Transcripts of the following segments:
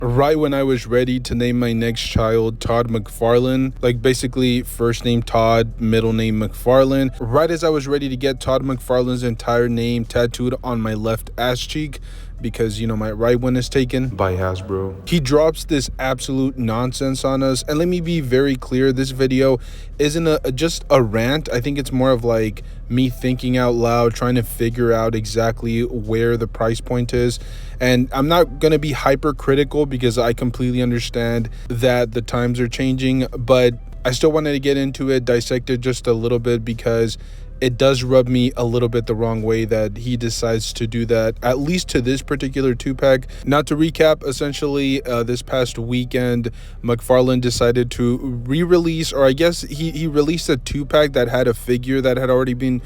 right when I was ready to name my next child Todd McFarlane, like basically first name Todd, middle name McFarlane. Right as I was ready to get Todd McFarlane's entire name tattooed on my left ass cheek, because my right one is taken by Hasbro, he drops this absolute nonsense on us. And let me be very clear, this video isn't just a rant. I think it's more of like me thinking out loud, trying to figure out exactly where the price point is. And I'm not going to be hypercritical because I completely understand that the times are changing, but I still wanted to get into it, dissect it just a little bit, because it does rub me a little bit the wrong way that he decides to do that, at least to this particular two-pack. Not to recap, essentially, this past weekend, McFarlane decided to re-release, or I guess he released a two-pack that had a figure that had already been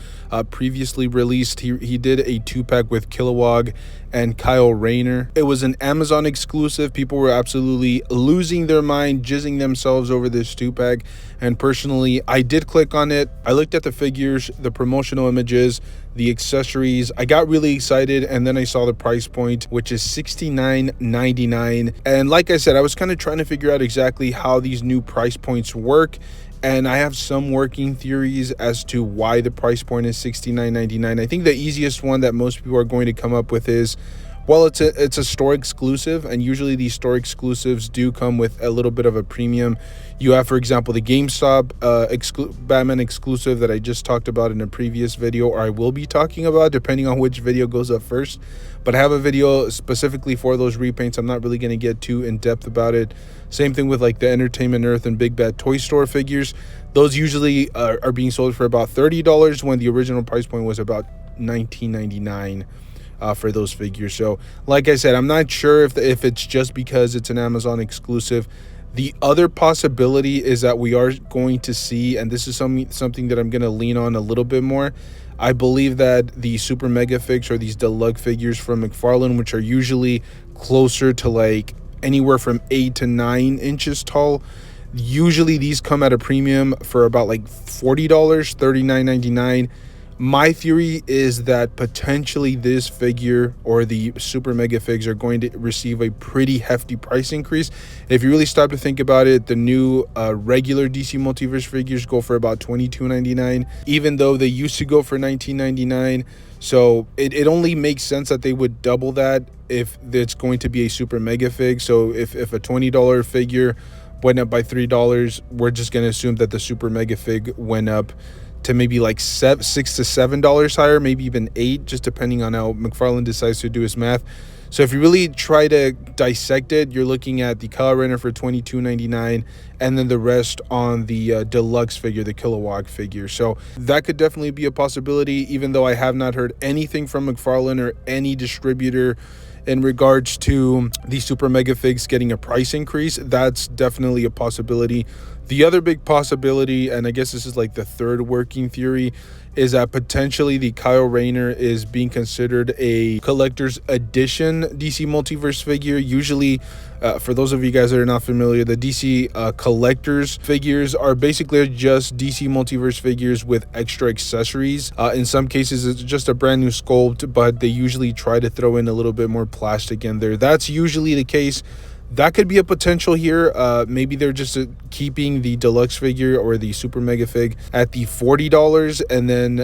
previously released. He did a two-pack with Kilowog and Kyle Rayner. It was an Amazon exclusive. People were absolutely losing their mind, jizzing themselves over this two-pack. And personally, I did click on it. I looked at the figures, the promotional images, the accessories. I got really excited, and then I saw the price point, which is $69.99. And like I said, I was kind of trying to figure out exactly how these new price points work. And I have some working theories as to why the price point is $69.99. I think the easiest one that most people are going to come up with is, well, it's a store exclusive, and usually these store exclusives do come with a little bit of a premium. You have, for example, the GameStop Batman exclusive that I just talked about in a previous video, or I will be talking about depending on which video goes up first. But I have a video specifically for those repaints. I'm not really going to get too in depth about it. Same thing with like the Entertainment Earth and Big Bad Toy Store figures. Those usually are being sold for about $30 when the original price point was about $19.99. For those figures. So like I said, I'm not sure if it's just because it's an Amazon exclusive. The other possibility is that we are going to see, and this is something that I'm going to lean on a little bit more, I believe that the super mega figs, or these deluxe figures from McFarlane, which are usually closer to like anywhere from 8 to 9 inches tall, usually these come at a premium for about like $40, $39.99. My theory is that potentially this figure, or the super mega figs, are going to receive a pretty hefty price increase. If you really stop to think about it, the new regular DC Multiverse figures go for about $22.99, even though they used to go for $19.99. So it only makes sense that they would double that if it's going to be a super mega fig. So if a $20 figure went up by $3, we're just going to assume that the super mega fig went up to maybe like $6 to $7 higher, maybe even $8, just depending on how McFarlane decides to do his math. So if you really try to dissect it, you're looking at the Kyle Rayner for $22.99, and then the rest on the deluxe figure, the Kilowog figure. So that could definitely be a possibility, even though I have not heard anything from McFarlane or any distributor in regards to the super mega figs getting a price increase. That's definitely a possibility. The other big possibility, and I guess this is like the third working theory, is that potentially the Kyle Rayner is being considered a collector's edition DC Multiverse figure. Usually, for those of you guys that are not familiar, the DC collector's figures are basically just DC Multiverse figures with extra accessories. In some cases, it's just a brand new sculpt, but they usually try to throw in a little bit more plastic in there. That's usually the case. That could be a potential here. Maybe they're just keeping the deluxe figure or the super mega fig at the $40, and then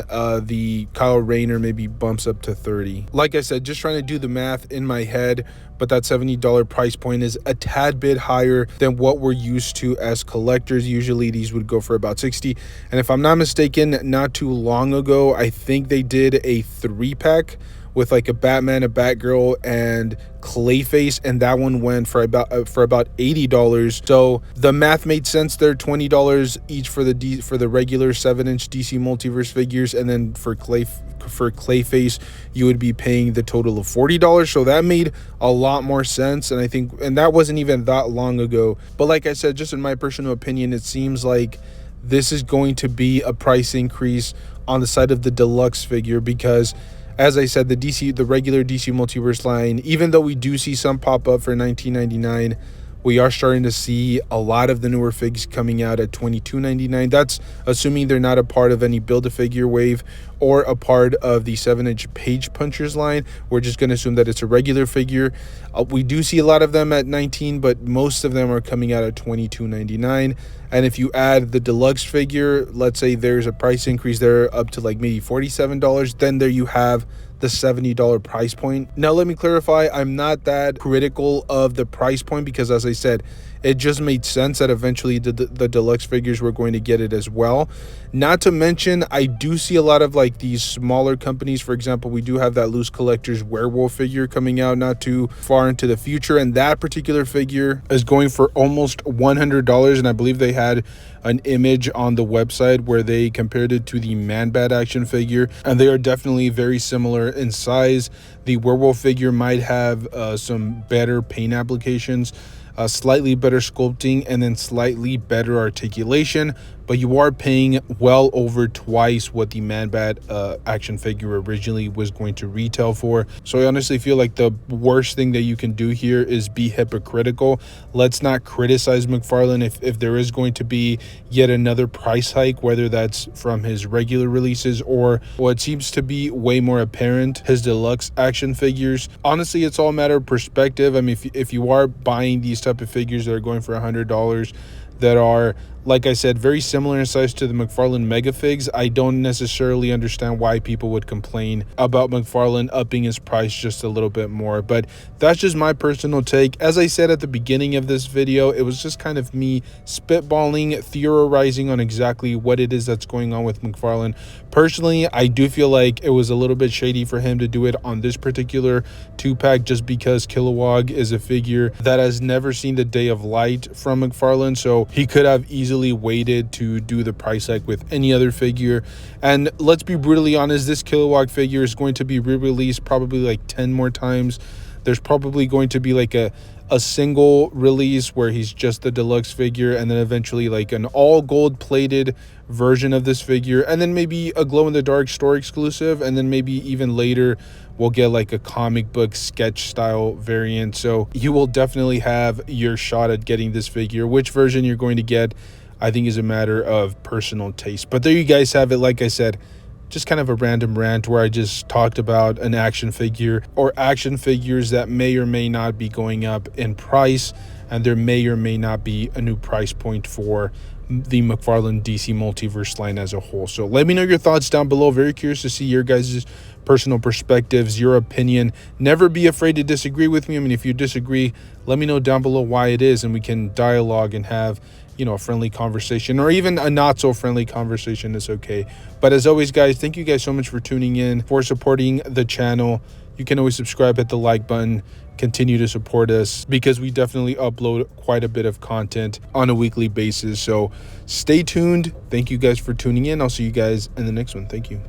the Kyle Rayner maybe bumps up to $30. Like I said, just trying to do the math in my head, but that $70 price point is a tad bit higher than what we're used to as collectors. Usually these would go for about $60. And if I'm not mistaken, not too long ago, I think they did a 3-pack with like a Batman, a Batgirl, and Clayface, and that one went for about $80. So the math made sense there. $20 each for the regular 7-inch DC Multiverse figures, and then for Clayface you would be paying the total of $40. So that made a lot more sense, and I think, and that wasn't even that long ago. But like I said, just in my personal opinion, it seems like this is going to be a price increase on the side of the deluxe figure, because as I said, the regular DC Multiverse line, even though we do see some pop up for $19.99, We are starting to see a lot of the newer figs coming out at $22.99. That's assuming they're not a part of any Build-A-Figure wave or a part of the 7-inch Page Punchers line. We're just going to assume that it's a regular figure. We do see a lot of them at $19, but most of them are coming out at $22.99. And if you add the deluxe figure, let's say there's a price increase there up to like maybe $47, then there you have the $70 price point. Now, let me clarify, I'm not that critical of the price point because, as I said, it just made sense that eventually the deluxe figures were going to get it as well. Not to mention, I do see a lot of like these smaller companies. For example, we do have that Loose Collectors werewolf figure coming out not too far into the future, and that particular figure is going for almost $100. And I believe they had an image on the website where they compared it to the Man-Bat action figure, and they are definitely very similar in size. The werewolf figure might have some better paint applications, slightly better sculpting, and then slightly better articulation, but you are paying well over twice what the Man-Bat action figure originally was going to retail for. So I honestly feel like the worst thing that you can do here is be hypocritical. Let's not criticize McFarlane if there is going to be yet another price hike, whether that's from his regular releases or what seems to be way more apparent, his deluxe action figures. Honestly, it's all a matter of perspective. I mean, if you are buying these type of figures that are going for $100 that are, like I said, very similar in size to the McFarlane Mega Figs, I don't necessarily understand why people would complain about McFarlane upping his price just a little bit more. But that's just my personal take. As I said at the beginning of this video, it was just kind of me spitballing, theorizing on exactly what it is that's going on with McFarlane. Personally, I do feel like it was a little bit shady for him to do it on this particular 2-pack just because Kilowog is a figure that has never seen the day of light from McFarlane, so he could have easily waited to do the price hike with any other figure. And let's be brutally honest, this Kilowog figure is going to be re-released probably like 10 more times. There's probably going to be like a single release where he's just the deluxe figure, and then eventually like an all gold plated version of this figure, and then maybe a glow-in-the-dark store exclusive, and then maybe even later we'll get like a comic book sketch style variant. So you will definitely have your shot at getting this figure. Which version you're going to get, I think, is a matter of personal taste. But there you guys have it. Like I said, just kind of a random rant where I just talked about an action figure or action figures that may or may not be going up in price, and there may or may not be a new price point for the McFarlane DC Multiverse line as a whole. So let me know your thoughts down below. Very curious to see your guys' personal perspectives, your opinion. Never be afraid to disagree with me. I mean, if you disagree, let me know down below why it is, and we can dialogue and have, you know, a friendly conversation, or even a not so friendly conversation is okay. But as always, guys, thank you guys so much for tuning in, for supporting the channel. You can always subscribe, hit the like button, continue to support us, because we definitely upload quite a bit of content on a weekly basis. So stay tuned. Thank you guys for tuning in. I'll see you guys in the next one. Thank you.